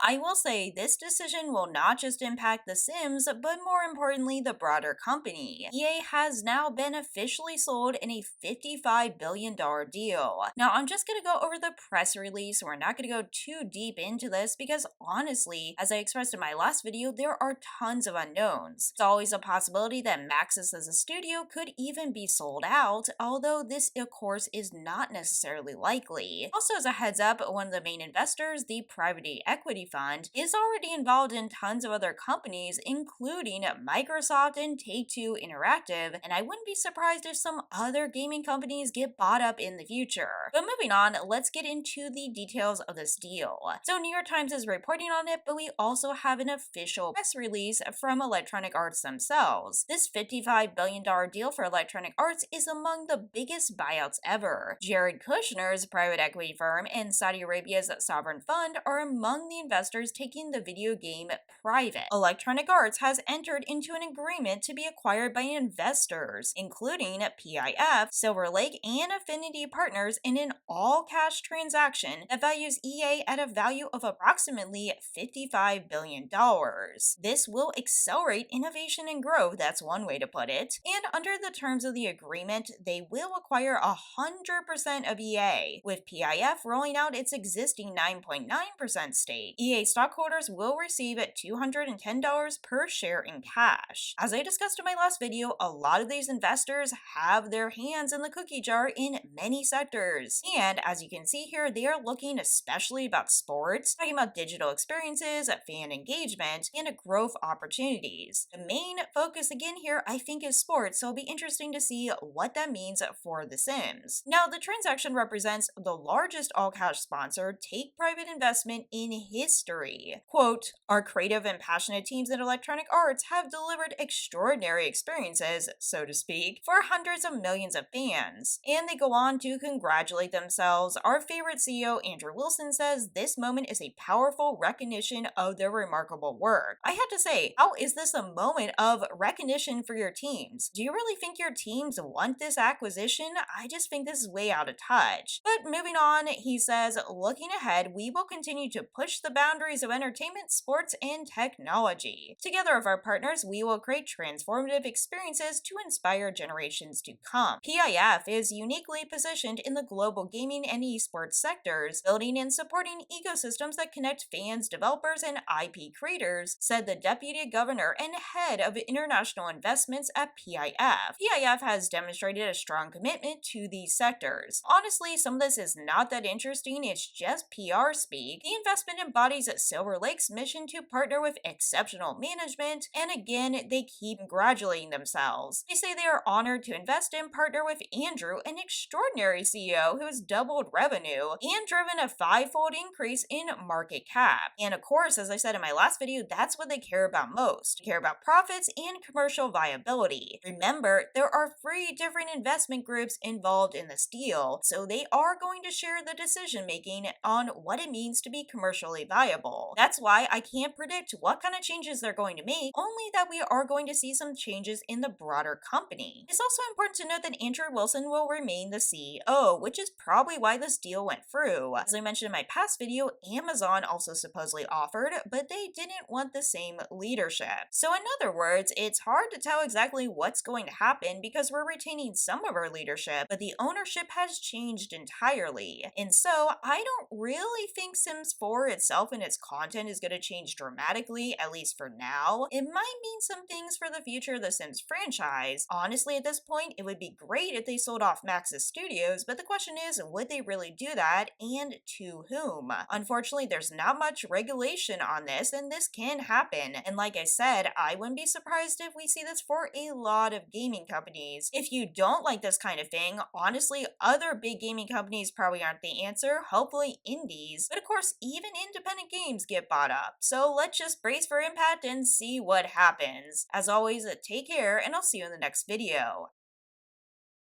I will say this decision will not just impact The Sims, but more importantly, the broader company. EA has now been officially sold in a $55 billion deal. Now, I'm just gonna go over the press release. We're not gonna go too deep into this because honestly, as I expressed in my last video, there are tons of unknowns. It's always a possibility that Maxis as a studio could even be sold out, although this of course is not necessarily likely. Also, as a heads up, one of the main investors, the private equity fund, is already involved in tons of other companies, including Microsoft and Take-Two Interactive, and I wouldn't be surprised if some other gaming companies get bought up in the future. But moving on, let's get into the details of this deal. So New York Times is reporting on it, but we also have an official press release from Electronic Arts themselves. This $55 billion deal for Electronic Arts is among the biggest buyouts ever. Jared Kushner's private equity firm and Saudi Arabia's sovereign fund are among the investors taking the video game private. Electronic Arts has entered into an agreement to be acquired by investors, including PIF, Silver Lake, and Affinity Partners in an all-cash transaction that values EA at a value of approximately $55 billion. This will accelerate innovation and growth, that's one way to put it, and under the terms of the agreement, they will acquire 100% of EA, with PIF rolling out its existing 9.9% stake. EA stockholders will receive $210 per share in cash. As I discussed in my last video, a lot of these investors have their hands in the cookie jar in many sectors. And as you can see here, they are looking especially about sports, talking about digital experiences, fan engagement, and growth opportunities. The main focus again here, I think, is sports, so it'll be interesting to see what that means for The Sims. Now, the transaction represents the largest all-cash sponsor take-private investment in history. Quote, "Our creative and passionate teams in Electronic Arts have delivered extraordinary experiences, so to speak, for hundreds of millions of fans." And they go on to congratulate themselves. Our favorite CEO, Andrew Wilson, says this moment is a powerful recognition of their remarkable work. I have to say, how is this a moment of recognition for your teams? Do you really think your teams want this acquisition? I just think this is way out of touch. But moving on, he says, looking ahead, we will continue to push the boundaries of entertainment, sports, and technology. Together with our partners, we will create transformative experiences to inspire generations to come. PIF is uniquely positioned in the global gaming and esports sectors, building and supporting ecosystems that connect fans, developers, and IP creators, said the deputy governor and head of international investments at PIF. PIF has demonstrated a strong commitment to these sectors. Honestly, some of this is not that interesting, it's just PR speak. The investment embodies Silver Lake's mission to partner with exceptional management, and again, they keep congratulating themselves. They say they are honored to invest and partner with Andrew, an extraordinary CEO who has doubled revenue and driven a five-fold increase in market cap. And of course, as I said in my last video, that's what they care about most. They care about profits and commercial viability. Remember, there are 3 different investment groups involved in this deal, so they are going to share the decision making on what it means to be commercially viable. That's why I can't predict what kind of changes they're going to make, only that we are going to see some changes in the broader company. It's also important to note that Andrew Wilson will remain the CEO, which is probably why this deal went through. As I mentioned in my past video, Amazon also supposedly offered, but they didn't want the same leadership. So in other words, it's hard to tell exactly what's going to happen because we're retaining some of our leadership, but the ownership has changed entirely. And so I don't really think Sims 4 itself and its content is going to change dramatically, at least for now. It might mean some things for the future of the Sims franchise. Honestly, at this point, it would be great if they sold off Maxis Studios, but the question is, would they really do that, and to whom? Unfortunately, there's not much regulation on this, and this can happen. And like I said, I wouldn't be surprised if we see this for a lot of gaming companies. If you don't like this kind of thing, honestly, other big gaming companies probably aren't the answer, hopefully indies. But of course, even independent games get bought up. So let's just brace for impact and see what happens. As always, take care, and I'll see you in the next video.